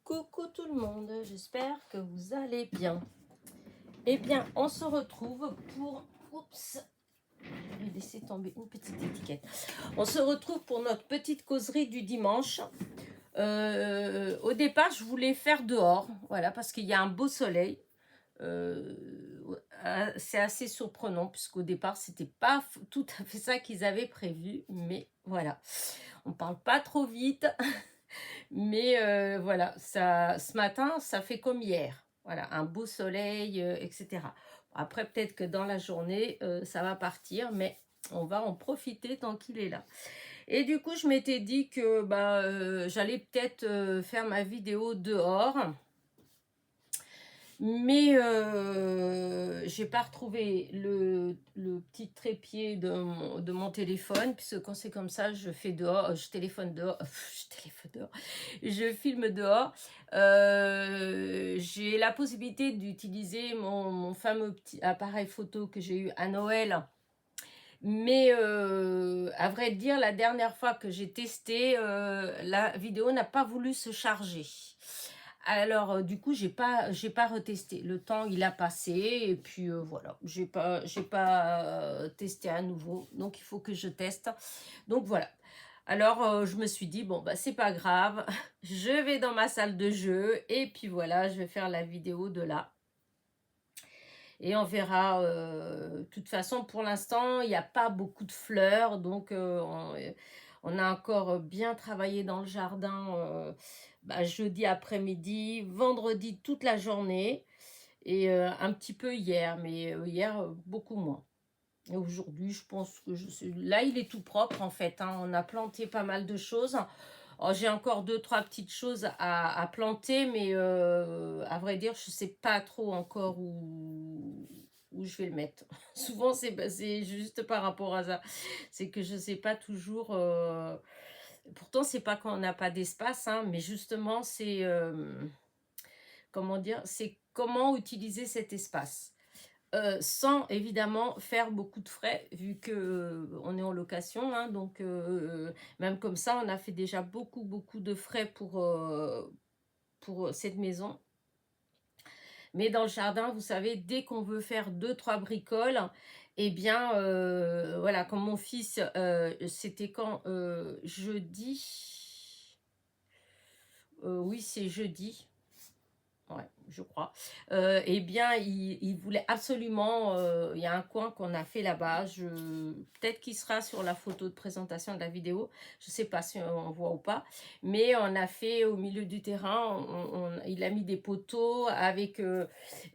Coucou tout le monde, j'espère que vous allez bien. Eh bien, on se retrouve pour... Oups, je vais laisser tomber une petite étiquette. On se retrouve pour notre petite causerie du dimanche. Au départ, je voulais faire dehors, voilà, parce qu'il y a un beau soleil. C'est assez surprenant, puisqu'au départ, c'était pas tout à fait ça qu'ils avaient prévu, mais voilà. On parle pas trop vite. Mais voilà, ça, ce matin, ça fait comme hier. Voilà, un beau soleil, etc. Après, peut-être que dans la journée, ça va partir, mais on va en profiter tant qu'il est là. Et du coup, je m'étais dit que j'allais peut-être faire ma vidéo dehors. Mais j'ai pas retrouvé le petit trépied de mon téléphone, puisque quand c'est comme ça, je fais dehors, je téléphone dehors, je filme dehors. J'ai la possibilité d'utiliser mon fameux petit appareil photo que j'ai eu à Noël. Mais à vrai dire, la dernière fois que j'ai testé, la vidéo n'a pas voulu se charger. Alors, du coup, j'ai pas retesté. Le temps, il a passé et puis voilà, j'ai pas testé à nouveau. Donc, il faut que je teste. Donc, voilà. Alors, je me suis dit, bon, bah, c'est pas grave. Je vais dans ma salle de jeu et puis voilà, je vais faire la vidéo de là. Et on verra. De toute façon, pour l'instant, il n'y a pas beaucoup de fleurs. Donc, on a encore bien travaillé dans le jardin jeudi après-midi, vendredi toute la journée. Et un petit peu hier, mais hier, beaucoup moins. Et aujourd'hui, je pense que là, il est tout propre en fait. Hein. On a planté pas mal de choses. Oh, j'ai encore 2-3 petites choses à planter, mais à vrai dire, je ne sais pas trop encore où je vais le mettre. Souvent, c'est juste par rapport à ça. C'est que je ne sais pas toujours... Pourtant, c'est pas qu'on n'a pas d'espace, hein, mais justement, c'est... comment dire? C'est comment utiliser cet espace. Sans évidemment faire beaucoup de frais vu que on est en location, hein, donc même comme ça on a fait déjà beaucoup de frais pour cette maison. Mais dans le jardin, vous savez, dès qu'on veut faire 2-3 bricoles, eh bien voilà, comme mon fils, c'était quand jeudi, oui c'est jeudi. Ouais, je crois. Eh bien, il voulait absolument. Il y a un coin qu'on a fait là-bas. Peut-être qu'il sera sur la photo de présentation de la vidéo. Je ne sais pas si on voit ou pas. Mais on a fait au milieu du terrain. Il a mis des poteaux avec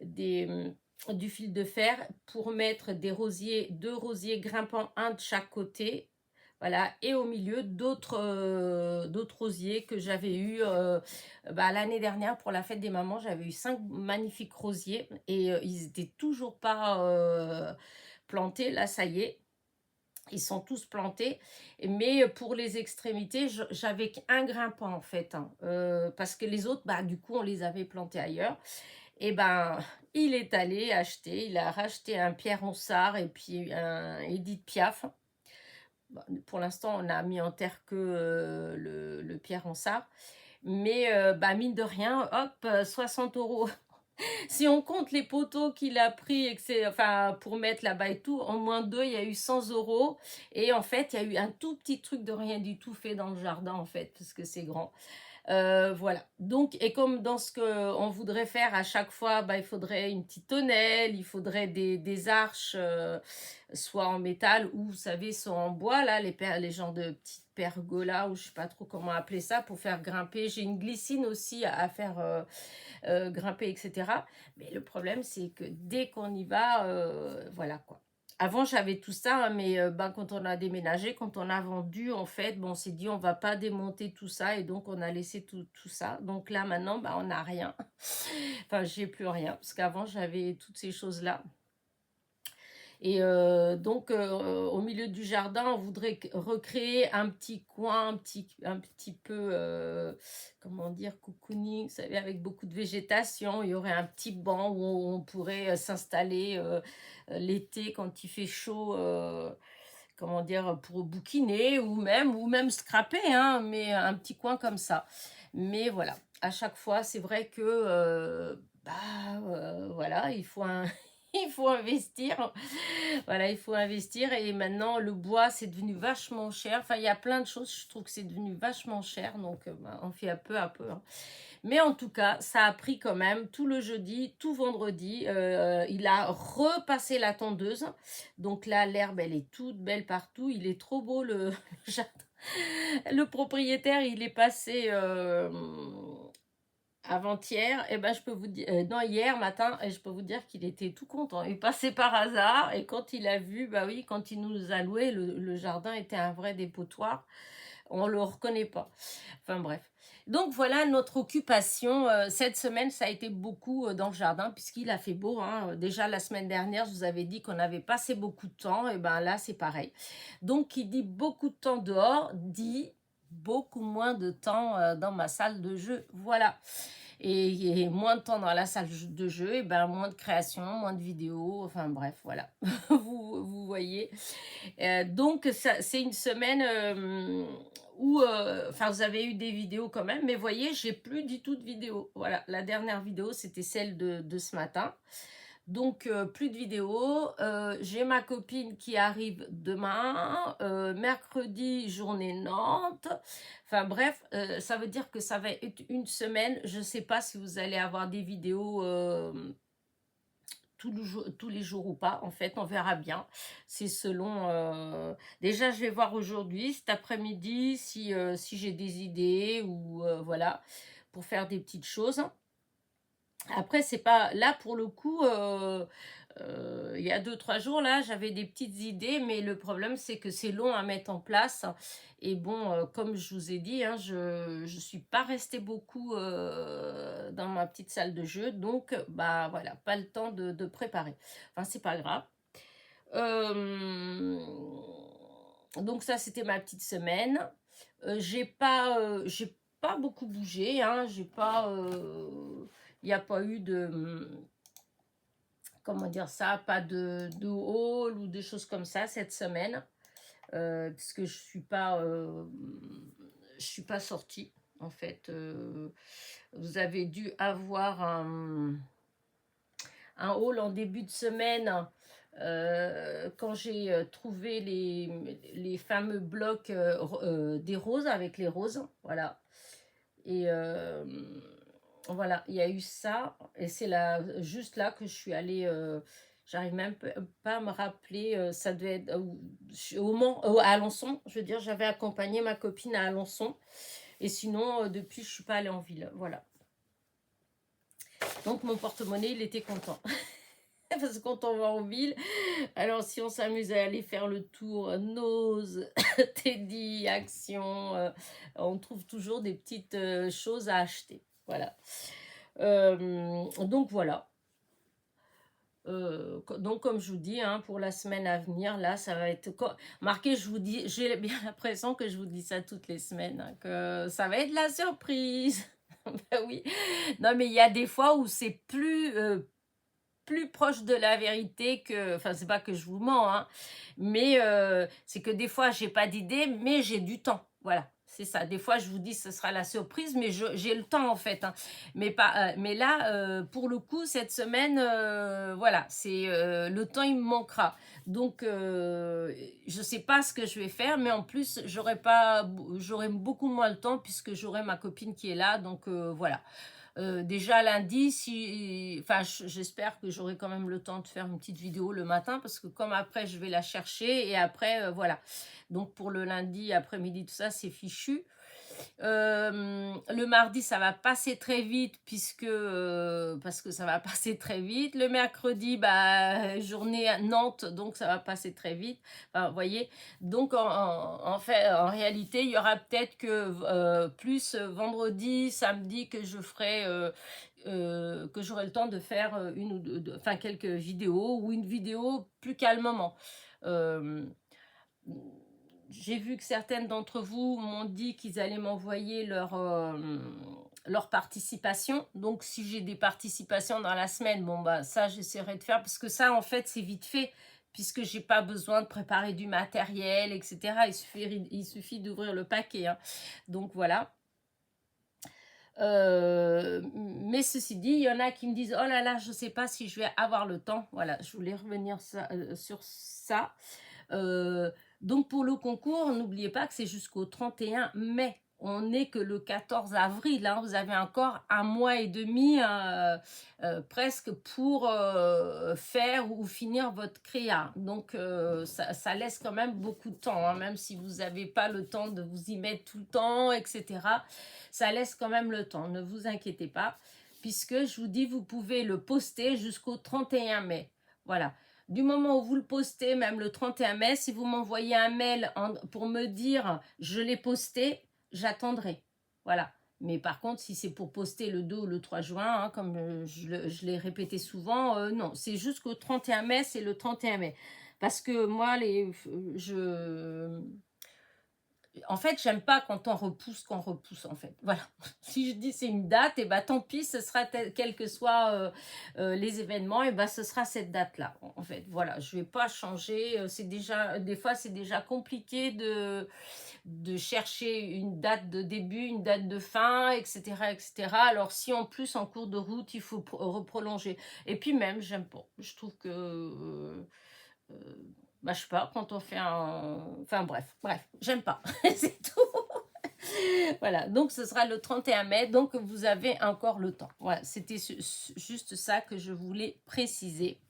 du fil de fer pour mettre des rosiers, 2 rosiers grimpants, un de chaque côté. Voilà, et au milieu d'autres rosiers que j'avais eu l'année dernière pour la fête des mamans. J'avais eu 5 magnifiques rosiers et ils étaient toujours pas plantés. Là, ça y est, ils sont tous plantés. Mais pour les extrémités, j'avais qu'un grimpant en fait, hein, parce que les autres, du coup, on les avait plantés ailleurs. Et il est allé acheter, il a racheté un Pierre Ronsard et puis un Édith Piaf. Pour l'instant, on a mis en terre que le Pierre Ronsard. Mais mine de rien, hop, 60 €. Si on compte les poteaux qu'il a pris et que pour mettre là-bas et tout, en moins 2, il y a eu 100 €. Et en fait, il y a eu un tout petit truc de rien du tout fait dans le jardin, en fait, parce que c'est grand. Voilà. Donc, et comme dans ce qu'on voudrait faire à chaque fois, il faudrait une petite tonnelle, il faudrait des arches, soit en métal ou, vous savez, soit en bois, là, les genres de petites pergolas, ou je sais pas trop comment appeler ça, pour faire grimper. J'ai une glycine aussi à faire grimper, etc. Mais le problème, c'est que dès qu'on y va, voilà quoi. Avant, j'avais tout ça, hein, mais quand on a déménagé, quand on a vendu, en fait, on s'est dit, on va pas démonter tout ça, et donc on a laissé tout ça. Donc là, maintenant, on n'a rien. Enfin, j'ai plus rien, parce qu'avant, j'avais toutes ces choses-là. Et donc, au milieu du jardin, on voudrait recréer un petit coin, un petit peu, comment dire, cocooning, vous savez, avec beaucoup de végétation. Il y aurait un petit banc où on pourrait s'installer l'été quand il fait chaud, comment dire, pour bouquiner ou même scraper, hein, mais un petit coin comme ça. Mais voilà, à chaque fois, c'est vrai que, voilà, il faut il faut investir. Voilà, il faut investir et maintenant le bois c'est devenu vachement cher. Enfin, il y a plein de choses, je trouve que c'est devenu vachement cher, donc on fait à peu, hein. Mais en tout cas, ça a pris quand même tout le jeudi, tout vendredi. Il a repassé la tondeuse. Donc là, l'herbe, elle est toute belle partout. Il est trop beau le jardin. Le propriétaire, il est passé avant-hier, et ben je peux vous dire, non, hier matin, et je peux vous dire qu'il était tout content. Il passait par hasard et quand il a vu, bah oui, quand il nous a loué, le jardin était un vrai dépotoir. On le reconnaît pas. Enfin bref. Donc voilà notre occupation. Cette semaine, ça a été beaucoup dans le jardin puisqu'il a fait beau, hein. Déjà la semaine dernière, je vous avais dit qu'on avait passé beaucoup de temps. Et ben là, c'est pareil. Donc qui dit beaucoup de temps dehors, dit beaucoup moins de temps dans ma salle de jeu. Voilà. Et moins de temps dans la salle de jeu, et ben moins de création, moins de vidéos, enfin bref, voilà. Vous voyez. Donc, c'est une semaine où, enfin, vous avez eu des vidéos quand même, mais voyez, j'ai plus du tout de vidéos. Voilà, la dernière vidéo, c'était celle de ce matin. Donc, plus de vidéos. J'ai ma copine qui arrive demain. Mercredi, journée Nantes. Enfin, bref, ça veut dire que ça va être une semaine. Je ne sais pas si vous allez avoir des vidéos tous les jours ou pas. En fait, on verra bien. C'est selon... Déjà, je vais voir aujourd'hui, cet après-midi, si j'ai des idées ou voilà, pour faire des petites choses. Après, c'est pas là pour le coup. Il y a 2-3 jours là, j'avais des petites idées, mais le problème c'est que c'est long à mettre en place. Et bon, comme je vous ai dit, hein, je suis pas restée beaucoup dans ma petite salle de jeu, donc bah voilà, pas le temps de préparer. Enfin, c'est pas grave. Euh, donc ça, c'était ma petite semaine. J'ai pas beaucoup bougé, hein, j'ai pas. Il n'y a pas eu de, comment dire ça, pas de haul ou des choses comme ça cette semaine, puisque je suis pas sortie en fait. Vous avez dû avoir un haul en début de semaine quand j'ai trouvé les fameux blocs des roses avec les roses, voilà. Et voilà, il y a eu ça, et c'est là, juste là que je suis allée, j'arrive même pas à me rappeler, ça devait être au Mans, à Alençon, je veux dire, j'avais accompagné ma copine à Alençon, et sinon, depuis, je suis pas allée en ville, voilà. Donc, mon porte-monnaie, il était content. Parce que quand on va en ville, alors si on s'amuse à aller faire le tour, Nose, Teddy, Action, on trouve toujours des petites choses à acheter, voilà. Donc voilà. Donc comme je vous dis, hein, pour la semaine à venir, là, ça va être marqué, je vous dis, j'ai bien l'impression que je vous dis ça toutes les semaines, hein, que ça va être la surprise. Ben oui. Non, mais il y a des fois où c'est plus proche de la vérité que, enfin, c'est pas que je vous mens, hein, mais c'est que des fois j'ai pas d'idée, mais j'ai du temps, voilà, c'est ça. Des fois je vous dis ce sera la surprise, mais j'ai le temps en fait, hein. Mais pas mais là pour le coup cette semaine, voilà, c'est le temps il me manquera, donc je sais pas ce que je vais faire, mais en plus j'aurai beaucoup moins le temps puisque j'aurai ma copine qui est là, donc voilà. Déjà lundi, enfin, j'espère que j'aurai quand même le temps de faire une petite vidéo le matin parce que comme après je vais la chercher et après voilà. Donc pour le lundi après-midi tout ça c'est fichu. Le mardi ça va passer très vite parce que ça va passer très vite. Le mercredi bah journée à Nantes donc ça va passer très vite. Enfin, vous voyez, donc en fait en réalité il y aura peut-être que plus vendredi, samedi que je ferai que j'aurai le temps de faire une ou deux, enfin quelques vidéos ou une vidéo plus calmement. Euh, j'ai vu que certaines d'entre vous m'ont dit qu'ils allaient m'envoyer leur participation. Donc, si j'ai des participations dans la semaine, bon, bah, ça, j'essaierai de faire parce que ça, en fait, c'est vite fait puisque j'ai pas besoin de préparer du matériel, etc. Il suffit d'ouvrir le paquet, hein. Donc, voilà. Mais ceci dit, il y en a qui me disent, oh là là, je ne sais pas si je vais avoir le temps. Voilà, je voulais revenir sur ça. Euh, donc pour le concours, n'oubliez pas que c'est jusqu'au 31 mai. On n'est que le 14 avril, hein. Vous avez encore un mois et demi presque pour faire ou finir votre créa. Donc ça laisse quand même beaucoup de temps, hein, même si vous n'avez pas le temps de vous y mettre tout le temps, etc. Ça laisse quand même le temps, ne vous inquiétez pas, puisque je vous dis, vous pouvez le poster jusqu'au 31 mai. Voilà. Du moment où vous le postez, même le 31 mai, si vous m'envoyez un mail pour me dire « je l'ai posté », j'attendrai. Voilà. Mais par contre, si c'est pour poster le 2 ou le 3 juin, hein, comme je l'ai répété souvent, non, c'est jusqu'au 31 mai, c'est le 31 mai. Parce que moi, en fait, j'aime pas quand on repousse, en fait. Voilà. Si je dis c'est une date, et ben tant pis, ce sera quels que soient les événements, et ben ce sera cette date-là. En fait, voilà, je vais pas changer. C'est déjà, des fois, c'est déjà compliqué de chercher une date de début, une date de fin, etc., etc. Alors si en plus en cours de route, il faut reprolonger. Et puis même, j'aime pas. Je trouve que euh, bah, je sais pas, quand on fait un... Enfin bref, j'aime pas, c'est tout. Voilà, donc ce sera le 31 mai, donc vous avez encore le temps. Voilà, c'était juste ça que je voulais préciser.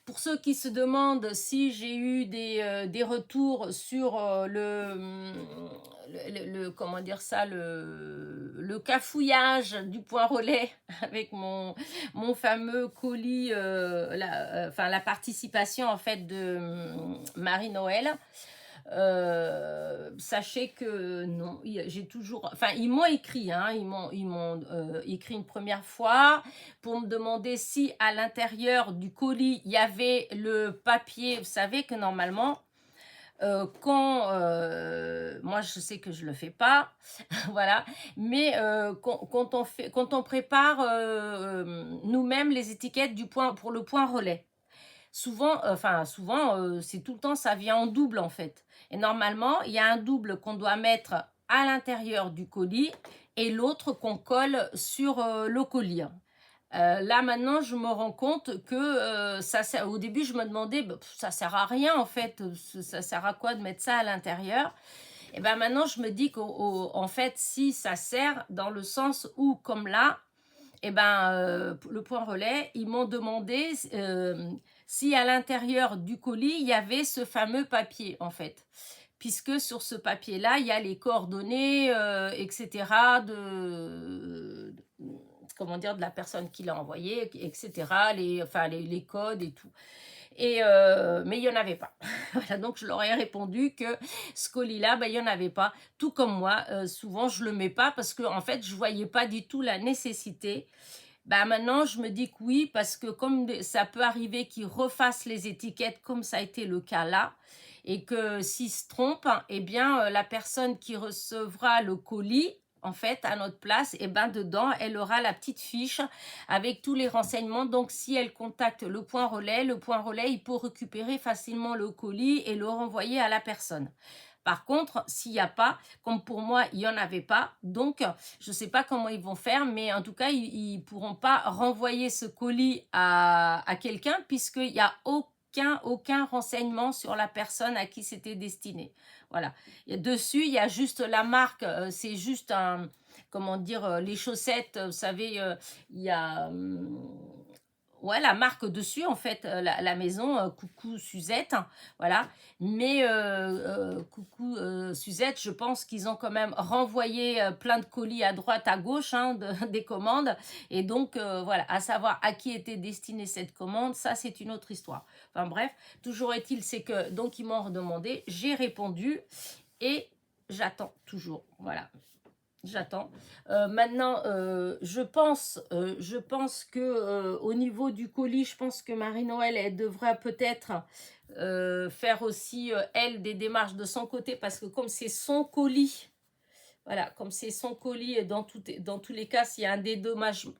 Pour ceux qui se demandent si j'ai eu des retours sur comment dire ça, le cafouillage du point relais avec mon fameux colis, la participation en fait de Marie-Noël. Sachez que non, j'ai toujours, enfin ils m'ont écrit, hein, ils m'ont écrit une première fois pour me demander si à l'intérieur du colis il y avait le papier. Vous savez que normalement quand moi je sais que je le fais pas voilà, mais quand on prépare nous-mêmes les étiquettes pour le point relais, souvent, c'est tout le temps, ça vient en double en fait. Et normalement, il y a un double qu'on doit mettre à l'intérieur du colis et l'autre qu'on colle sur le colis. Là maintenant, je me rends compte que au début, je me demandais, bah, ça sert à rien en fait, ça sert à quoi de mettre ça à l'intérieur? Et ben maintenant, je me dis qu'en fait, si ça sert dans le sens où, comme là, et ben le point relais, ils m'ont demandé si à l'intérieur du colis, il y avait ce fameux papier, en fait. Puisque sur ce papier-là, il y a les coordonnées, etc., comment dire, de la personne qui l'a envoyé, etc., les codes et tout. Mais il n'y en avait pas. Voilà, donc je leur ai répondu que ce colis-là, ben, il n'y en avait pas. Tout comme moi, souvent je ne le mets pas parce que en fait, je ne voyais pas du tout la nécessité. Bah maintenant, je me dis que oui, parce que comme ça peut arriver qu'ils refassent les étiquettes comme ça a été le cas là, et que s'ils se trompent, eh bien, la personne qui recevra le colis, en fait, à notre place, eh ben, dedans, elle aura la petite fiche avec tous les renseignements. Donc, si elle contacte le point relais, il peut récupérer facilement le colis et le renvoyer à la personne. Par contre, s'il n'y a pas, comme pour moi, il n'y en avait pas, donc je ne sais pas comment ils vont faire, mais en tout cas, ils ne pourront pas renvoyer ce colis à quelqu'un puisqu'il n'y a aucun renseignement sur la personne à qui c'était destiné. Voilà. Dessus, il y a juste la marque, c'est juste un, comment dire, les chaussettes, vous savez, il y a... ouais, la marque dessus, en fait, la maison, coucou Suzette, hein, voilà. Mais coucou Suzette, je pense qu'ils ont quand même renvoyé plein de colis à droite, à gauche, hein, des commandes. Et donc, voilà, à savoir à qui était destinée cette commande, ça, c'est une autre histoire. Enfin bref, toujours est-il, c'est que, donc, ils m'ont redemandé, j'ai répondu et j'attends toujours, voilà. J'attends. Maintenant, je pense que au niveau du colis, je pense que Marie-Noël, elle devrait peut-être faire aussi, elle, des démarches de son côté, parce que comme c'est son colis, voilà, comme c'est son colis, et dans tous les cas, s'il y a un dédommagement,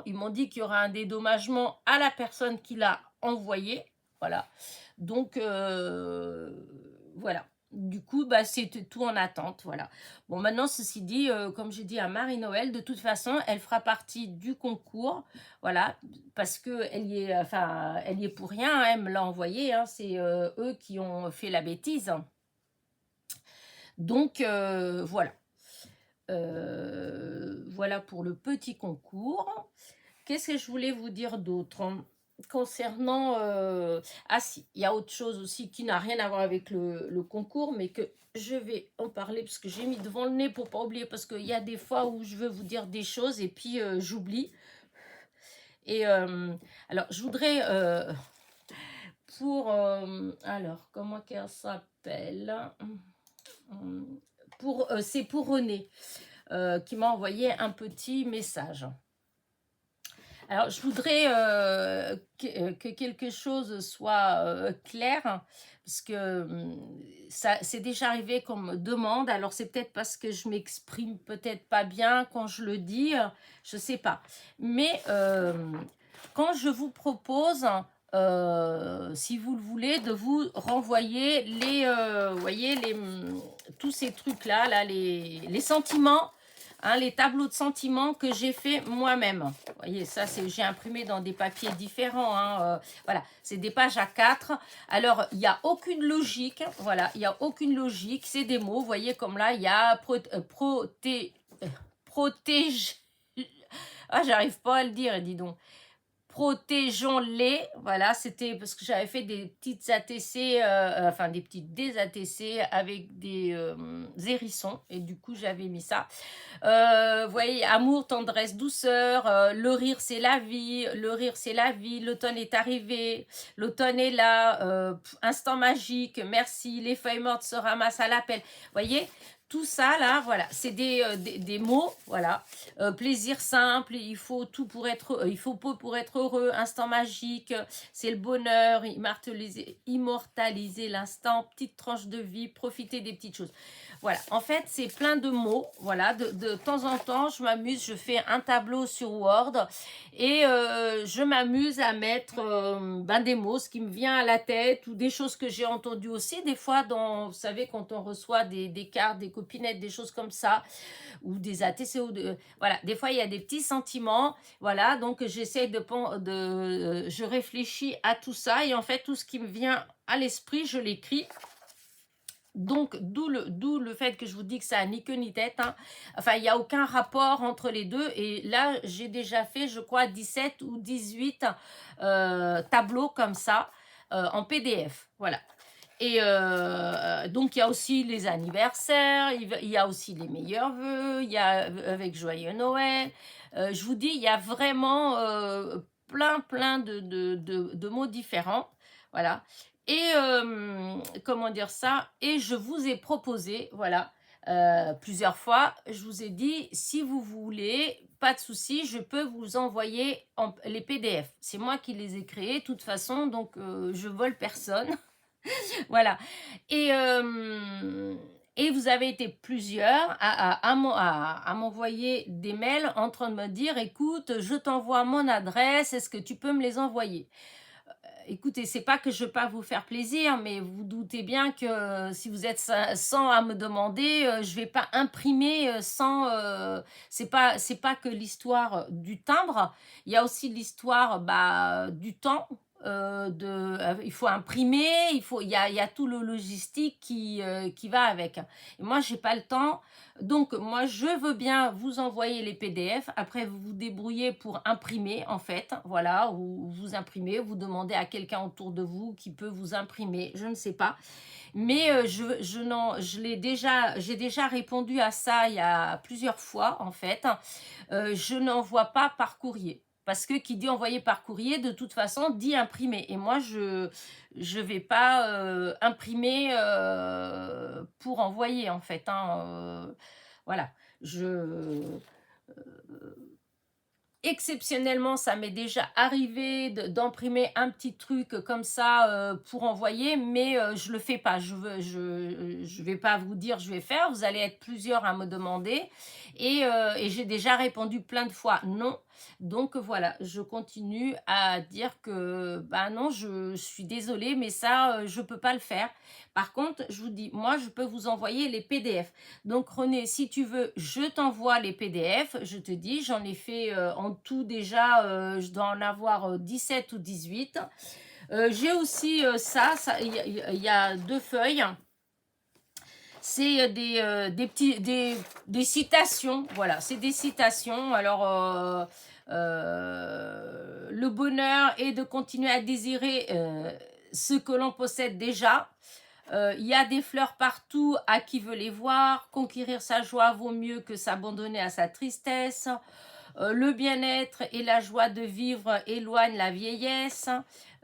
ils m'ont dit qu'il y aura un dédommagement à la personne qui l'a envoyé, voilà. Donc, voilà. Du coup, bah, c'est tout en attente, voilà. Bon, maintenant, ceci dit, comme j'ai dit à Marie-Noël, de toute façon, elle fera partie du concours, voilà, parce que elle y est, enfin, elle y est pour rien, hein, elle me l'a envoyé, hein, c'est eux qui ont fait la bêtise. Donc, voilà. Voilà pour le petit concours. Qu'est-ce que je voulais vous dire d'autre concernant... Ah si, il y a autre chose aussi qui n'a rien à voir avec le concours, mais que je vais en parler parce que j'ai mis devant le nez pour pas oublier, parce qu'il y a des fois où je veux vous dire des choses et puis j'oublie. Et alors, je voudrais... pour... alors, comment qu'elle s'appelle c'est pour René qui m'a envoyé un petit message. Alors, je voudrais que quelque chose soit clair, parce que ça c'est déjà arrivé qu'on me demande, alors c'est peut-être parce que je m'exprime peut-être pas bien quand je le dis, je sais pas. Mais quand je vous propose, si vous le voulez, de vous renvoyer les, vous voyez, tous ces trucs-là, là, les sentiments, hein, les tableaux de sentiments que j'ai fait moi-même. Vous voyez, ça, j'ai imprimé dans des papiers différents. Hein, voilà, c'est des pages A4. Alors, il n'y a aucune logique. Voilà, il n'y a aucune logique. C'est des mots. Vous voyez, comme là, il y a protège. Ah, j'arrive pas à le dire, dis donc. Protégeons-les, voilà, c'était parce que j'avais fait des petites ATC, enfin des petites ATC avec des hérissons, et du coup j'avais mis ça. Vous voyez, amour, tendresse, douceur, le rire c'est la vie, le rire c'est la vie, l'automne est arrivé, l'automne est là, instant magique, merci, les feuilles mortes se ramassent à l'appel. Vous voyez, tout ça là, voilà, c'est des mots, voilà. Plaisir simple, il faut tout pour être, il faut peu pour être heureux, instant magique, c'est le bonheur, immortaliser l'instant, petite tranche de vie, profiter des petites choses. Voilà, en fait, c'est plein de mots. Voilà, de temps en temps, je m'amuse, je fais un tableau sur Word et je m'amuse à mettre des mots, ce qui me vient à la tête ou des choses que j'ai entendues aussi. Des fois, vous savez, quand on reçoit des cartes, des copinettes, des choses comme ça, ou des ATC, voilà, des fois, il y a des petits sentiments. Voilà, donc j'essaie je réfléchis à tout ça et en fait, tout ce qui me vient à l'esprit, je l'écris. Donc, d'où le fait que je vous dis que ça n'a ni queue ni tête. Hein. Enfin, il n'y a aucun rapport entre les deux. Et là, j'ai déjà fait, je crois, 17 ou 18 tableaux comme ça en PDF. Voilà. Et donc, il y a aussi les anniversaires, il y a aussi les meilleurs vœux, il y a avec Joyeux Noël. Je vous dis, il y a vraiment plein de mots différents. Voilà. Et comment dire ça? Et je vous ai proposé, voilà, plusieurs fois, je vous ai dit, si vous voulez, pas de souci, je peux vous envoyer les PDF. C'est moi qui les ai créés, de toute façon, donc je vole personne. Voilà. Et, et vous avez été plusieurs à m'envoyer des mails en train de me dire, écoute, je t'envoie mon adresse, est-ce que tu peux me les envoyer? Écoutez, c'est pas que je veux pas vous faire plaisir, mais vous doutez bien que si vous êtes 100 à me demander, je vais pas imprimer sans. C'est pas que l'histoire du timbre, il y a aussi l'histoire du temps. Il faut imprimer, il y a tout le logistique qui va avec. Et moi, j'ai pas le temps. Donc, moi, je veux bien vous envoyer les PDF. Après, vous vous débrouillez pour imprimer, en fait. Voilà, ou vous imprimez, vous demandez à quelqu'un autour de vous qui peut vous imprimer. Je ne sais pas. Mais j'ai déjà répondu à ça il y a plusieurs fois, en fait. Je n'envoie pas par courrier. Parce que qui dit envoyer par courrier, de toute façon, dit imprimer. Et moi, je vais pas imprimer pour envoyer, en fait. Hein, voilà. exceptionnellement, ça m'est déjà arrivé d'imprimer un petit truc comme ça pour envoyer, mais je le fais pas. Je vais pas vous dire je vais faire. Vous allez être plusieurs à me demander et j'ai déjà répondu plein de fois non. Donc voilà, je continue à dire que bah non, je suis désolée, mais ça, je peux pas le faire. Par contre, je vous dis, moi, je peux vous envoyer les PDF. Donc René, si tu veux, je t'envoie les PDF. Je te dis, j'en ai fait en tout déjà, je dois en avoir 17 ou 18. J'ai aussi il y a 2 feuilles. C'est des citations, voilà, c'est des citations. Alors, le bonheur est de continuer à désirer ce que l'on possède déjà. Il y a des fleurs partout à qui veut les voir. Conquérir sa joie vaut mieux que s'abandonner à sa tristesse. Le bien-être et la joie de vivre éloignent la vieillesse.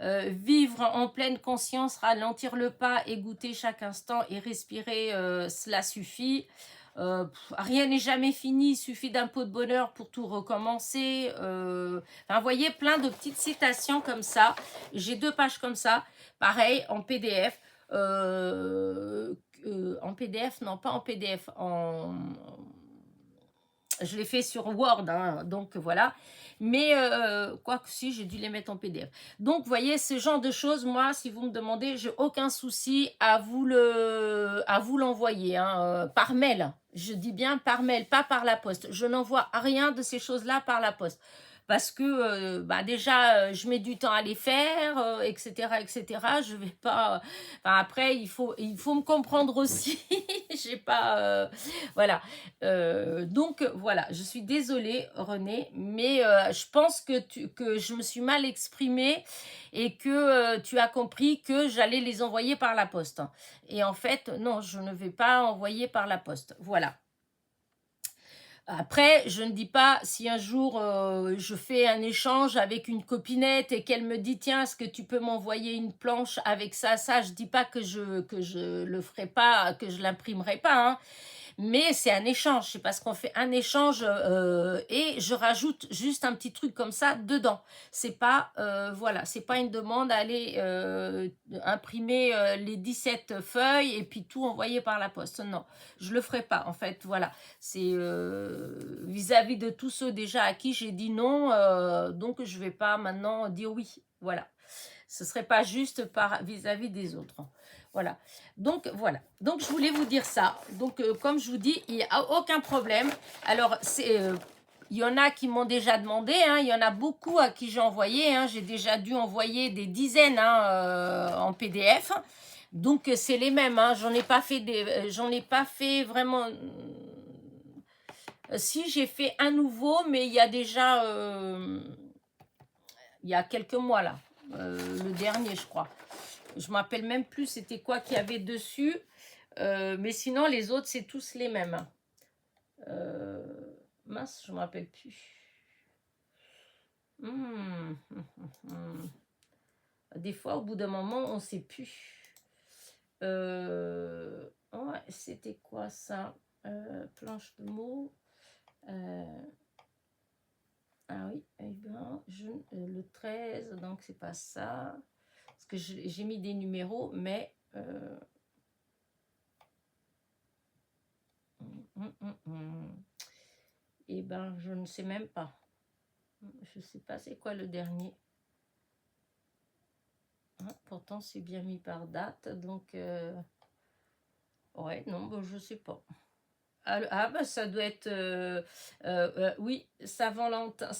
Vivre en pleine conscience, ralentir le pas et goûter chaque instant et respirer, cela suffit. Rien n'est jamais fini, il suffit d'un pot de bonheur pour tout recommencer. Enfin, vous voyez, plein de petites citations comme ça. J'ai 2 pages comme ça, pareil, en PDF. En PDF, non pas en PDF, je l'ai fait sur Word, hein, donc voilà. Mais quoi que si, j'ai dû les mettre en PDF. Donc, vous voyez, ce genre de choses, moi, si vous me demandez, j'ai aucun souci à vous l'envoyer hein, par mail. Je dis bien par mail, pas par la poste. Je n'envoie rien de ces choses-là par la poste. Parce que bah déjà, je mets du temps à les faire, etc., etc. Je vais pas... Enfin, après, il faut me comprendre aussi. J'ai pas... voilà. Donc voilà, je suis désolée René, mais je pense que je me suis mal exprimée et que tu as compris que j'allais les envoyer par la poste. Et en fait, non, je ne vais pas envoyer par la poste. Voilà. Après, je ne dis pas si un jour je fais un échange avec une copinette et qu'elle me dit tiens, est-ce que tu peux m'envoyer une planche avec ça, je dis pas que je le ferai pas, que je l'imprimerai pas, hein. Mais c'est un échange, c'est parce qu'on fait un échange et je rajoute juste un petit truc comme ça dedans. C'est pas, voilà, c'est pas une demande à aller imprimer les 17 feuilles et puis tout envoyer par la poste. Non, je le ferai pas en fait, voilà. C'est vis-à-vis de tous ceux déjà à qui j'ai dit non, donc je vais pas maintenant dire oui, voilà. Ce serait pas juste vis-à-vis des autres. Voilà. Donc, voilà. Donc, je voulais vous dire ça. Donc, comme je vous dis, il n'y a aucun problème. Alors, il y en a qui m'ont déjà demandé. Hein, il y en a beaucoup à qui j'ai envoyé. Hein, j'ai déjà dû envoyer des dizaines hein, en PDF. Donc, c'est les mêmes. Hein, j'en ai pas fait vraiment... si, j'ai fait un nouveau, mais il y a déjà... il y a quelques mois, là. Le dernier, je crois. Je ne m'appelle même plus c'était quoi qu'il y avait dessus. Mais sinon, les autres, c'est tous les mêmes. Mince, je ne me rappelle plus. Des fois, au bout d'un moment, on ne sait plus. Ouais, c'était quoi ça planche de mots. Ah oui, eh ben, le 13, donc c'est pas ça. Parce que j'ai mis des numéros, mais... Eh ben, je ne sais même pas. Je ne sais pas c'est quoi le dernier. Pourtant, c'est bien mis par date, donc... ouais, non, je ne sais pas. Ah, bah, ça doit être... oui, Saint-Valentin...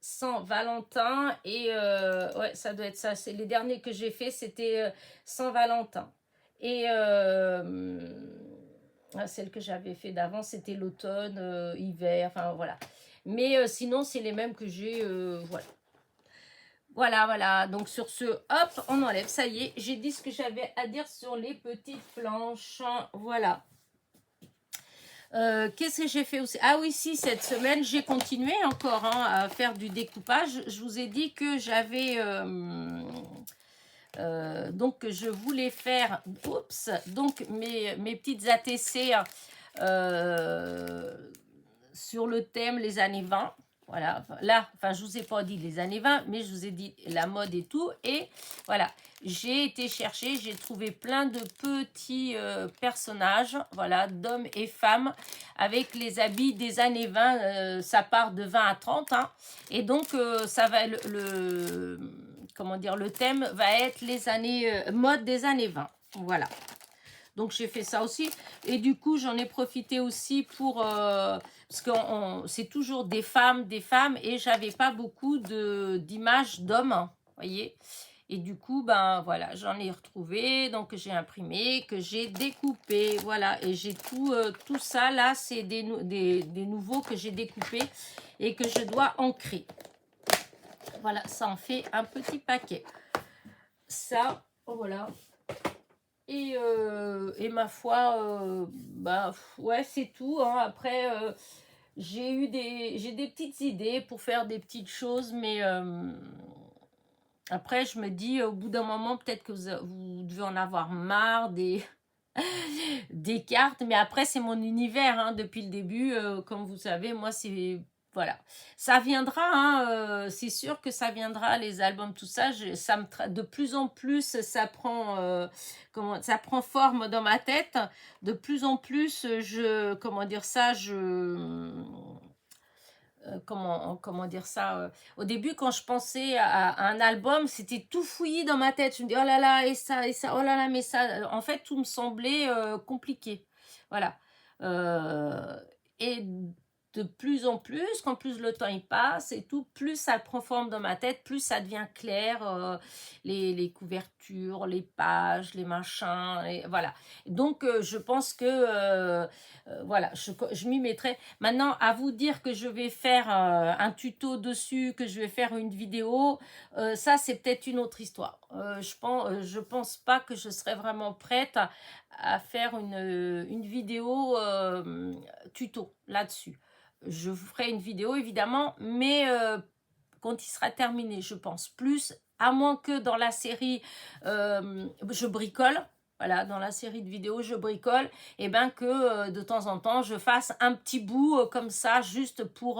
Saint-Valentin et ouais, ça doit être ça. C'est les derniers que j'ai fait, c'était Saint-Valentin. Et celle que j'avais fait d'avant, c'était l'automne, hiver, enfin voilà. Mais sinon, c'est les mêmes que j'ai, voilà. Voilà. Donc sur ce, hop, on enlève. Ça y est, j'ai dit ce que j'avais à dire sur les petites planches. Voilà. Qu'est-ce que j'ai fait aussi? Ah oui, si, cette semaine, j'ai continué encore hein, à faire du découpage. Je vous ai dit que j'avais... donc, je voulais faire... Oups! Donc, mes petites ATC sur le thème les années 20. Voilà, enfin, là, enfin, je vous ai pas dit les années 20, mais je vous ai dit la mode et tout. Et voilà, j'ai été chercher, j'ai trouvé plein de petits personnages, voilà, d'hommes et femmes, avec les habits des années 20. Ça part de 20 à 30, hein. Et donc, ça va, comment dire, le thème va être les années, mode des années 20. Voilà. Donc, j'ai fait ça aussi. Et du coup, j'en ai profité aussi pour... parce que c'est toujours des femmes, et j'avais pas beaucoup d'images d'hommes, hein, voyez. Et du coup, ben voilà, j'en ai retrouvé, donc que j'ai imprimé, que j'ai découpé, voilà. Et j'ai tout ça, là, c'est des nouveaux que j'ai découpés et que je dois ancrer. Voilà, ça en fait un petit paquet. Ça, voilà. Et ma foi, bah ouais, c'est tout, hein. Après, j'ai des petites idées pour faire des petites choses, mais après, je me dis, au bout d'un moment, peut-être que vous devez en avoir marre des cartes. Mais après, c'est mon univers, hein, depuis le début. Comme vous savez, moi, c'est... Voilà. Ça viendra, hein, c'est sûr que ça viendra, les albums, tout ça. De plus en plus, ça prend, ça prend forme dans ma tête. De plus en plus, comment dire ça, comment dire ça, au début quand je pensais à un album, c'était tout fouillis dans ma tête. Je me dis oh là là, et ça, oh là là, mais ça, en fait tout me semblait compliqué, voilà. Euh, et de plus en plus, quand plus le temps il passe et tout, plus ça prend forme dans ma tête, plus ça devient clair, les couvertures, les pages, les machins, voilà. Donc je pense que voilà, je m'y mettrai. Maintenant, à vous dire que je vais faire un tuto dessus, que je vais faire une vidéo, ça c'est peut-être une autre histoire. Je pense pas que je serai vraiment prête à faire une vidéo tuto là-dessus. Je vous ferai une vidéo évidemment, mais quand il sera terminé, je pense. Plus, à moins que dans la série, je bricole. Voilà, dans la série de vidéos, je bricole. Et bien que de temps en temps, je fasse un petit bout comme ça, juste pour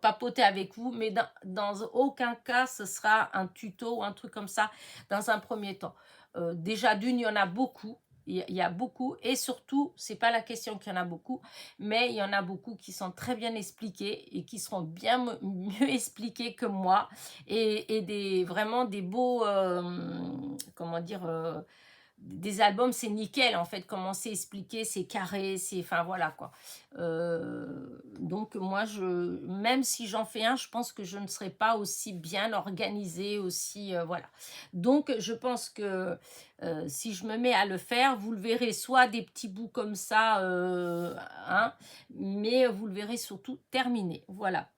papoter avec vous. Mais dans aucun cas, ce sera un tuto ou un truc comme ça dans un premier temps. Déjà, d'une, il y en a beaucoup. Il y a beaucoup, et surtout, c'est pas la question qu'il y en a beaucoup, mais il y en a beaucoup qui sont très bien expliqués et qui seront bien mieux expliqués que moi, et vraiment des beaux, comment dire, des albums, c'est nickel en fait, comment c'est expliqué, c'est carré, c'est, enfin voilà quoi. Donc moi, même si j'en fais un, je pense que je ne serai pas aussi bien organisée, aussi, voilà. Donc je pense que si je me mets à le faire, vous le verrez soit des petits bouts comme ça, hein, mais vous le verrez surtout terminé, voilà.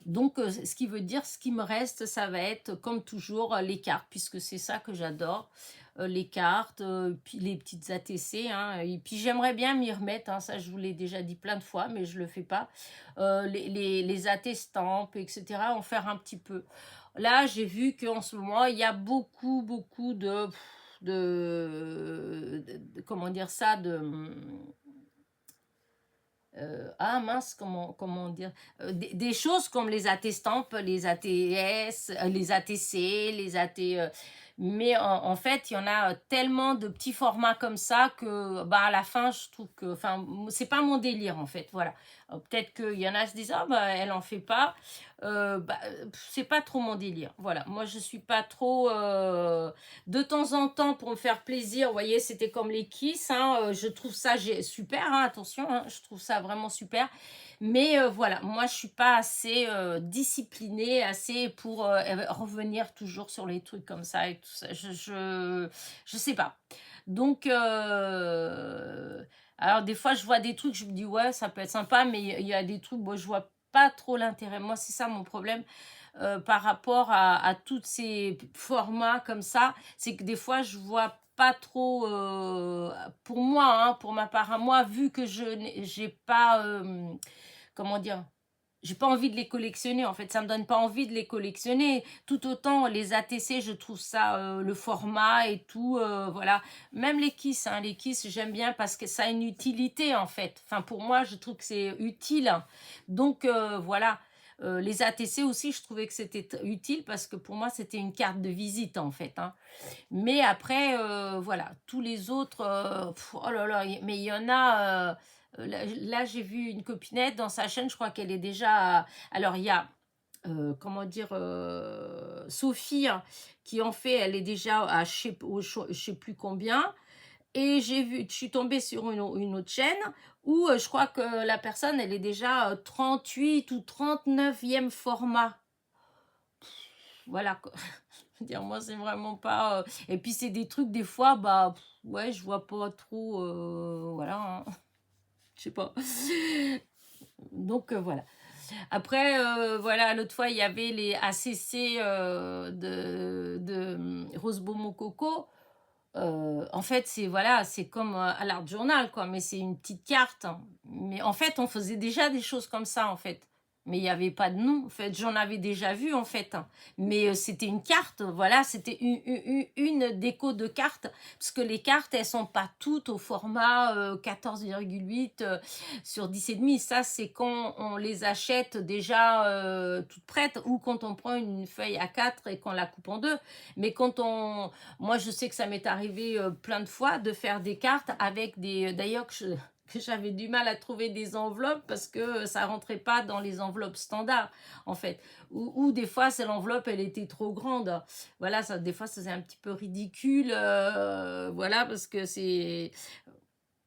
Donc, ce qui veut dire, ce qui me reste, ça va être comme toujours les cartes, puisque c'est ça que j'adore, les cartes, puis les petites ATC, hein, et puis j'aimerais bien m'y remettre, hein, ça je vous l'ai déjà dit plein de fois, mais je ne le fais pas, les AT-stampes, etc., en faire un petit peu. Là, j'ai vu qu'en ce moment, il y a beaucoup, beaucoup comment dire ça, ah mince, comment dire, des choses comme les AT-stampes, les ATS, les ATC, les AT... mais en fait, il y en a tellement de petits formats comme ça que bah, à la fin, je trouve que... Enfin, c'est pas mon délire en fait, voilà. Peut-être qu'il y en a qui se disent, ah bah elle en fait pas. Bah, c'est pas trop mon délire, voilà. Moi, je suis pas trop... de temps en temps, pour me faire plaisir, vous voyez, c'était comme les Kiss, hein, je trouve ça super, hein, attention, hein, je trouve ça vraiment super, mais voilà, moi je suis pas assez disciplinée, assez pour revenir toujours sur les trucs comme ça et tout ça, je sais pas. Donc, alors des fois je vois des trucs, je me dis ouais, ça peut être sympa, mais il y a des trucs, moi je vois pas trop l'intérêt, moi c'est ça mon problème. Par rapport à tous ces formats comme ça, c'est que des fois je vois pas trop, pour moi, hein, pour ma part à moi, vu que je j'ai pas, comment dire, j'ai pas envie de les collectionner, en fait, ça me donne pas envie de les collectionner. Tout autant les ATC, je trouve ça, le format et tout, voilà. Même les Kiss, j'aime bien parce que ça a une utilité, en fait. Enfin, pour moi, je trouve que c'est utile. Donc, voilà. Les ATC aussi, je trouvais que c'était utile parce que pour moi, c'était une carte de visite, en fait, hein. Mais après, voilà, tous les autres, oh là là, mais il y en a, là, j'ai vu une copinette dans sa chaîne, je crois qu'elle est déjà, alors il y a, comment dire, Sophie, hein, qui en fait, elle est déjà à je sais plus combien, et je suis tombée sur une autre chaîne où je crois que la personne, elle est déjà 38 ou 39e format. Voilà, quoi. Je veux dire, moi, c'est vraiment pas. Et puis, c'est des trucs, des fois, bah, ouais, je vois pas trop. Voilà, hein. Je sais pas. Donc, voilà. Après, voilà, l'autre fois, il y avait les ACC de Rosebo Mokoko. En fait, c'est voilà, c'est comme à l'Art Journal, quoi, mais c'est une petite carte, hein. Mais en fait, on faisait déjà des choses comme ça, en fait. Mais il n'y avait pas de nom, en fait. J'en avais déjà vu, en fait, hein. Mais c'était une carte, voilà, c'était une déco de cartes, parce que les cartes, elles sont pas toutes au format 14,8 sur 10,5. Ça, c'est quand on les achète déjà toutes prêtes, ou quand on prend une feuille A4 et qu'on la coupe en deux. Mais quand on, moi, je sais que ça m'est arrivé plein de fois de faire des cartes avec des... D'ailleurs, que j'avais du mal à trouver des enveloppes parce que ça rentrait pas dans les enveloppes standards, en fait. Ou des fois, c'est l'enveloppe, elle était trop grande. Voilà, ça, des fois, ça c'est un petit peu ridicule. Voilà, parce que c'est...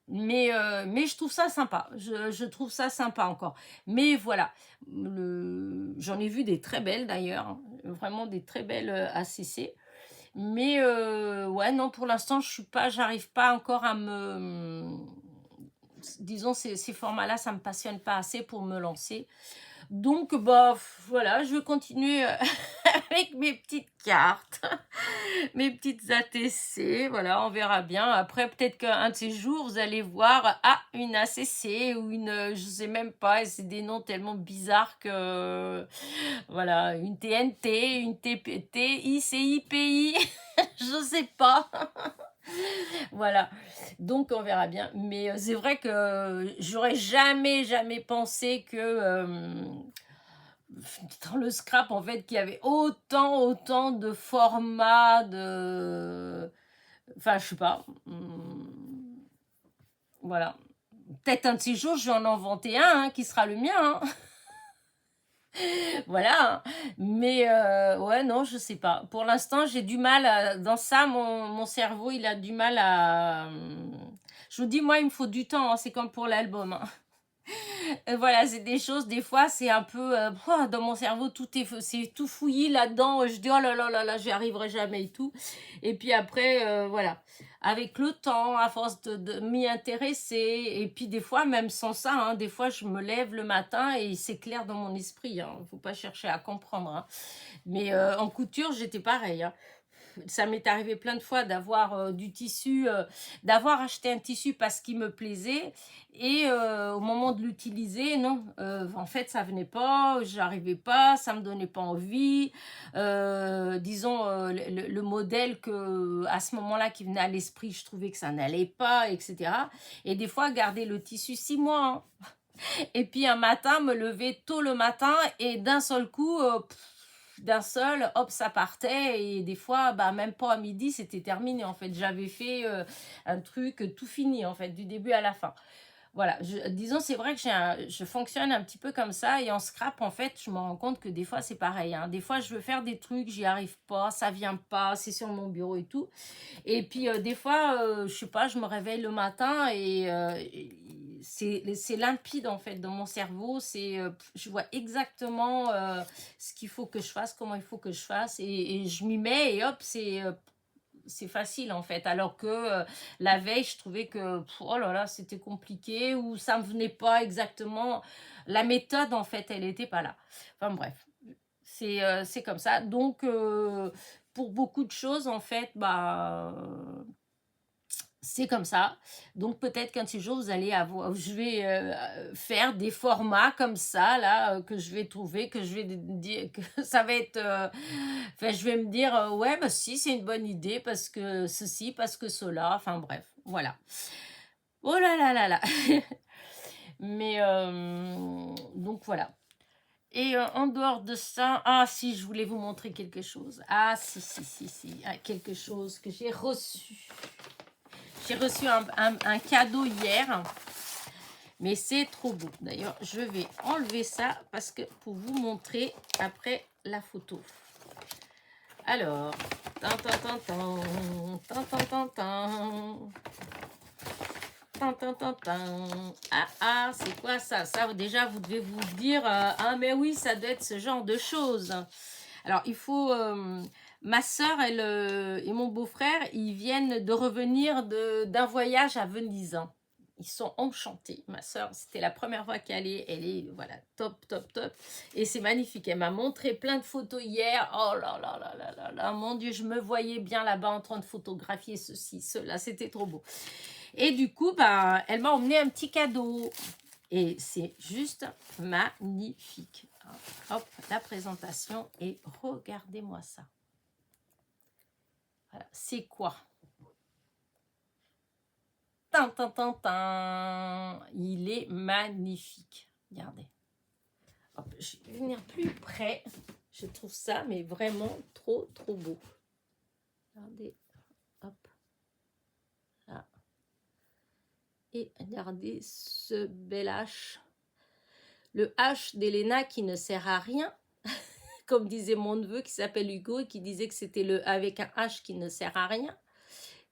Mais je trouve ça sympa. Je trouve ça sympa encore. Mais voilà, j'en ai vu des très belles d'ailleurs, hein. Vraiment des très belles ACC. Mais ouais, non, pour l'instant, j'arrive pas encore à me... Disons, ces formats-là, ça me passionne pas assez pour me lancer. Donc, bah, voilà, je vais continuer avec mes petites cartes, mes petites ATC, voilà, on verra bien. Après, peut-être qu'un de ces jours, vous allez voir, ah, une ACC ou une, je sais même pas, et c'est des noms tellement bizarres que, voilà, une TNT, une TPT, ICIPI, je sais pas. Voilà, donc on verra bien. Mais c'est vrai que j'aurais jamais pensé que dans le scrap, en fait, qu'il y avait autant de formats, de... Enfin, je sais pas. Voilà. Peut-être un de ces jours, je vais en inventer un, hein, qui sera le mien, hein. Voilà, hein. Mais ouais, non, je sais pas. Pour l'instant, j'ai du mal dans ça, mon cerveau, il a du mal à... Je vous dis, moi, il me faut du temps, hein. C'est comme pour l'album, hein. Voilà, c'est des choses, des fois, c'est un peu... dans mon cerveau, c'est tout fouillis là-dedans. Je dis, oh là là là là, j'y arriverai jamais et tout. Et puis après, voilà. Avec le temps, à force de m'y intéresser, et puis des fois, même sans ça, hein, des fois, je me lève le matin et c'est clair dans mon esprit, hein. Faut pas chercher à comprendre, hein. Mais en couture, j'étais pareil, hein. Ça m'est arrivé plein de fois d'avoir du tissu, d'avoir acheté un tissu parce qu'il me plaisait, et au moment de l'utiliser, non, en fait, ça venait pas, j'arrivais pas, ça me donnait pas envie. Disons, le modèle que, à ce moment-là, qui venait à l'esprit, je trouvais que ça n'allait pas, etc. Et des fois, garder le tissu 6 mois, hein. Et puis un matin, me lever tôt le matin et d'un seul coup, d'un seul, hop, ça partait. Et des fois, bah, même pas à midi, c'était terminé, en fait. J'avais fait un truc tout fini, en fait, du début à la fin. Voilà, disons, c'est vrai que je fonctionne un petit peu comme ça, et en scrap, en fait, je me rends compte que des fois, c'est pareil, hein. Des fois, je veux faire des trucs, j'y arrive pas, ça vient pas, c'est sur mon bureau et tout. Et puis, des fois, je sais pas, je me réveille le matin et c'est limpide, en fait, dans mon cerveau. Je vois exactement ce qu'il faut que je fasse, comment il faut que je fasse, et je m'y mets, et hop, c'est facile, en fait. Alors que la veille, je trouvais que, oh là là, c'était compliqué, ou ça me venait pas exactement. La méthode, en fait, elle était pas là. Enfin bref, c'est comme ça. Donc, pour beaucoup de choses, en fait, bah, c'est comme ça. Donc peut-être qu'un de ces jours, vous allez avoir, je vais faire des formats comme ça, là, que je vais trouver, que je vais dire, que ça va être... enfin, je vais me dire, ouais, bah si, c'est une bonne idée, parce que ceci, parce que cela, enfin bref, voilà. Oh là là là là. Mais, donc voilà. Et en dehors de ça, ah si, je voulais vous montrer quelque chose. Ah si, ah, quelque chose que j'ai reçu. J'ai reçu un cadeau hier, mais c'est trop beau. D'ailleurs, je vais enlever ça parce que pour vous montrer après la photo. Alors, tan tan tan tan, tan tan tan tan. Tan, tan, tan, tan. Ah, c'est quoi ça? Ça, déjà, vous devez vous dire, ah, mais oui, ça doit être ce genre de choses. Alors, il faut... ma soeur et mon beau-frère, ils viennent de revenir d'un voyage à Venise. Ils sont enchantés. Ma soeur, c'était la première fois qu'elle est. Elle est, voilà, top, top, top. Et c'est magnifique. Elle m'a montré plein de photos hier. Oh là là là là là là. Mon Dieu, je me voyais bien là-bas en train de photographier ceci, cela. C'était trop beau. Et du coup, bah, elle m'a emmené un petit cadeau. Et c'est juste magnifique. Hop, la présentation. Et regardez-moi ça. Voilà. C'est quoi? Tin, tin, tin, tin. Il est magnifique. Regardez. Hop, je vais venir plus près. Je trouve ça, mais vraiment trop, trop beau. Regardez. Hop. Là. Et regardez ce bel H. Le H d'Elena qui ne sert à rien. Comme disait mon neveu qui s'appelle Hugo et qui disait que c'était le avec un H qui ne sert à rien.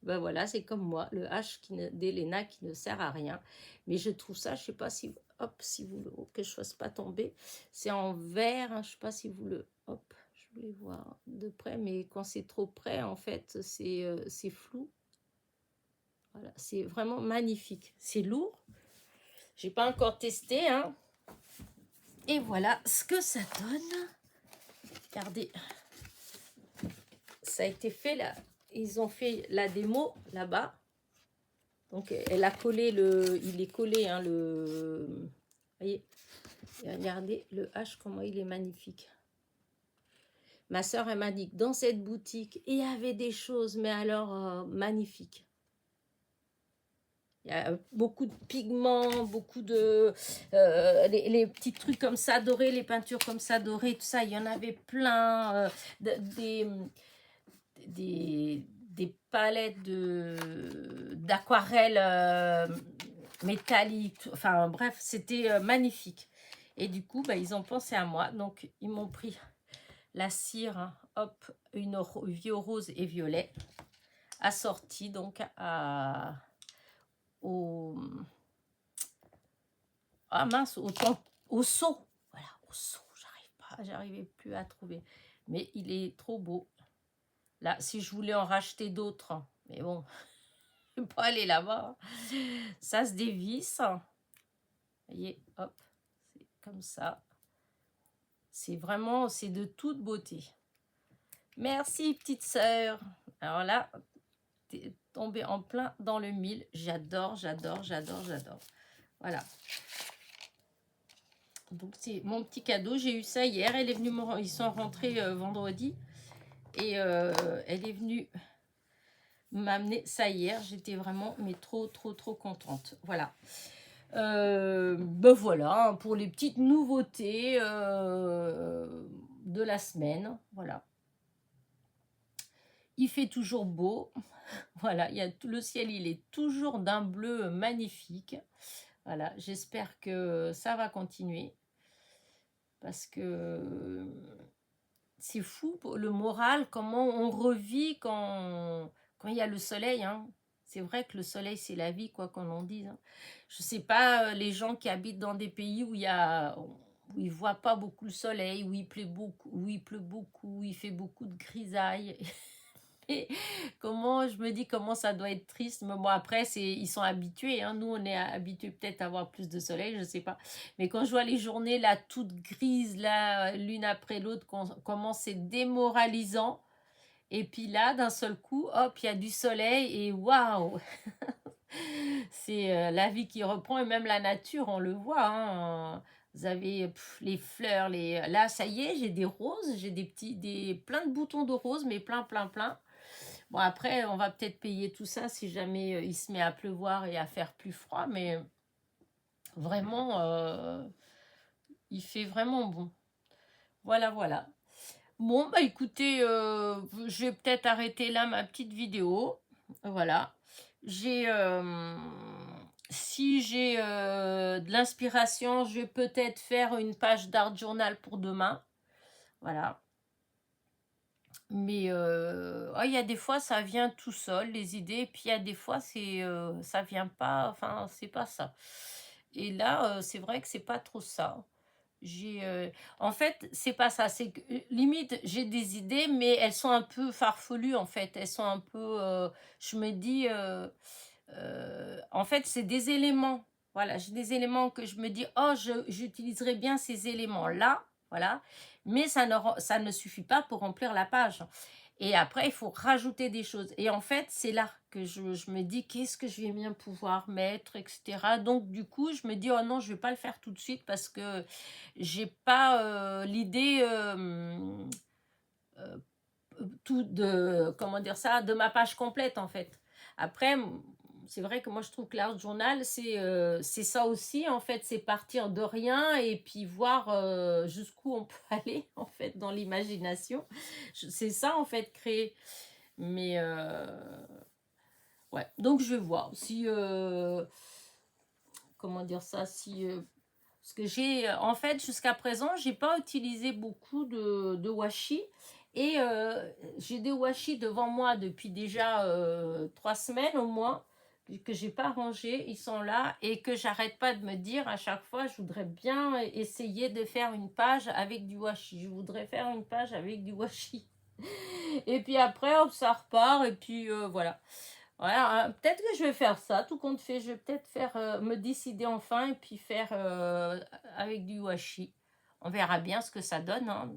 Ben voilà, c'est comme moi, le H d'Elena qui ne sert à rien. Mais je trouve ça, je sais pas si, hop, si vous le, que je fasse pas tomber. C'est en vert, hein, je sais pas si vous le, hop, je voulais voir de près, mais quand c'est trop près, en fait, c'est flou. Voilà, c'est vraiment magnifique. C'est lourd. J'ai pas encore testé, hein. Et voilà ce que ça donne. Regardez, ça a été fait là. Ils ont fait la démo là-bas. Donc elle a collé il est collé hein, vous voyez, et regardez le H comment il est magnifique. Ma soeur elle m'a dit que dans cette boutique il y avait des choses mais alors magnifiques. Il y a beaucoup de pigments, beaucoup de les petits trucs comme ça dorés, les peintures comme ça dorées, tout ça, il y en avait plein, des palettes d'aquarelles métalliques, enfin bref, c'était magnifique. Et du coup, bah, ils ont pensé à moi, donc ils m'ont pris la cire, hein, hop, une vieux rose et violet, assortie donc au... Ah mince, au seau. Voilà, au seau, j'arrivais plus à trouver. Mais il est trop beau. Là, si je voulais en racheter d'autres, mais bon, je ne vais pas aller là-bas. Ça se dévisse. Vous voyez, hop, c'est comme ça. C'est vraiment, c'est de toute beauté. Merci, petite sœur. Alors là, t'es tombée en plein dans le mille. J'adore, j'adore, j'adore, j'adore. Voilà. Donc, c'est mon petit cadeau. J'ai eu ça hier. Elle est venue ils sont rentrés vendredi. Et elle est venue m'amener ça hier. J'étais vraiment, mais trop, trop, trop contente. Voilà. Ben voilà, pour les petites nouveautés de la semaine. Voilà. Il fait toujours beau. Voilà, le ciel, il est toujours d'un bleu magnifique. Voilà, j'espère que ça va continuer. Parce que c'est fou, le moral, comment on revit quand il y a le soleil. Hein. C'est vrai que le soleil, c'est la vie, quoi qu'on en dise. Hein. Je sais pas, les gens qui habitent dans des pays où ils ne voient pas beaucoup le soleil, où il pleut beaucoup, où il fait beaucoup de grisaille. Et je me dis comment ça doit être triste. Mais bon, après, ils sont habitués. Hein. Nous, on est habitués peut-être à avoir plus de soleil, je ne sais pas. Mais quand je vois les journées là, toutes grises, là, l'une après l'autre, comment c'est démoralisant. Et puis là, d'un seul coup, hop, il y a du soleil et waouh! C'est la vie qui reprend et même la nature, on le voit, hein. Vous avez les fleurs, là, ça y est, j'ai des roses, j'ai plein de boutons de roses, mais plein, plein, plein. Bon, après, on va peut-être payer tout ça si jamais il se met à pleuvoir et à faire plus froid, mais vraiment, il fait vraiment bon. Voilà, voilà. Bon, bah écoutez, je vais peut-être arrêter là ma petite vidéo. Voilà. J'ai, si j'ai de l'inspiration, je vais peut-être faire une page d'art journal pour demain. Voilà. Mais il y a des fois, ça vient tout seul, les idées. Puis il y a des fois, ça vient pas, enfin, c'est pas ça. Et là, c'est vrai que c'est pas trop ça. J'ai, en fait, c'est pas ça. C'est que limite, j'ai des idées, mais elles sont un peu farfelues, en fait. Elles sont un peu, je me dis, en fait, c'est des éléments. Voilà, j'ai des éléments que je me dis, oh, j'utiliserai bien ces éléments-là. Voilà, mais ça ne suffit pas pour remplir la page. Et après, il faut rajouter des choses. Et en fait, c'est là que je me dis, qu'est-ce que je vais bien pouvoir mettre, etc. Donc, du coup, je me dis, oh non, je ne vais pas le faire tout de suite parce que j'ai pas l'idée euh, comment dire ça, de ma page complète, en fait. Après, c'est vrai que moi, je trouve que l'art journal, c'est ça aussi, en fait. C'est partir de rien et puis voir jusqu'où on peut aller, en fait, dans l'imagination. C'est ça, en fait, créer. Mais, ouais. Donc, je vais voir si, comment dire ça, si... parce que en fait, jusqu'à présent, j'ai pas utilisé beaucoup de washi. Et j'ai des washi devant moi depuis déjà 3 semaines au moins, que j'ai pas rangé. Ils sont là et que j'arrête pas de me dire à chaque fois, je voudrais bien essayer de faire une page avec du washi. Je voudrais faire une page avec du washi. Et puis après, hop, ça repart et puis voilà. Voilà, peut-être que je vais faire ça, tout compte fait. Je vais peut-être me décider enfin et puis faire avec du washi. On verra bien ce que ça donne, hein.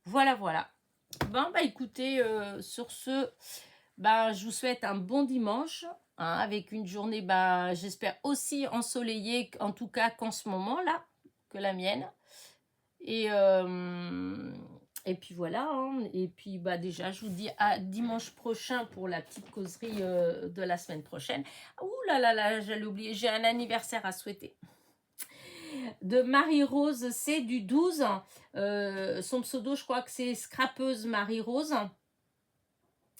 Voilà, voilà. Bon, bah écoutez, sur ce, bah, je vous souhaite un bon dimanche, hein, avec une journée, bah, j'espère aussi ensoleillée, en tout cas qu'en ce moment-là, que la mienne. Et, et puis voilà, hein. Et puis bah déjà, je vous dis à dimanche prochain pour la petite causerie de la semaine prochaine. Ouh là là là, j'allais oublier, j'ai un anniversaire à souhaiter. De Marie-Rose, c'est du 12. Son pseudo, je crois que c'est Scrapeuse Marie-Rose.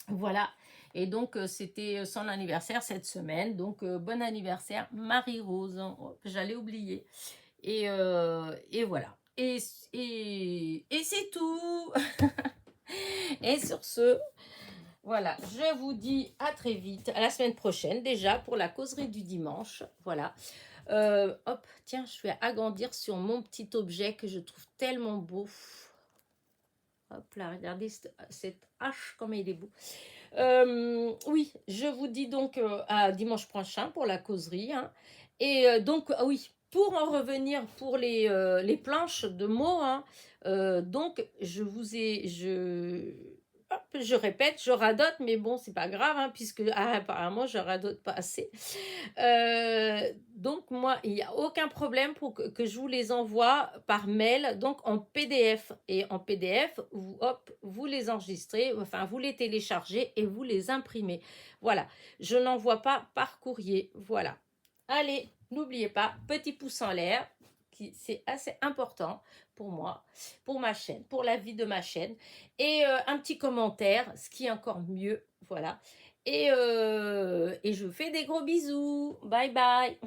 Voilà. Et donc, c'était son anniversaire cette semaine. Donc, bon anniversaire Marie-Rose. Oh, j'allais oublier. Et voilà. Et c'est tout. Et sur ce, voilà, je vous dis à très vite, à la semaine prochaine déjà pour la causerie du dimanche. Voilà. Hop, tiens, je vais agrandir sur mon petit objet que je trouve tellement beau. Hop là, regardez cette hache, comme il est beau. Oui, je vous dis donc à dimanche prochain pour la causerie, hein. Et donc, ah oui, pour en revenir pour les planches de mots, hein, donc je répète, je radote, mais bon, c'est pas grave, hein, puisque apparemment je radote pas assez. Donc moi, il n'y a aucun problème pour que je vous les envoie par mail, donc en PDF. Et en PDF, vous les enregistrez, enfin vous les téléchargez et vous les imprimez. Voilà, je n'envoie pas par courrier. Voilà. Allez, n'oubliez pas, petit pouce en l'air, c'est assez important pour moi, pour ma chaîne, pour la vie de ma chaîne. Et un petit commentaire, ce qui est encore mieux. Voilà. Et je vous fais des gros bisous. Bye bye.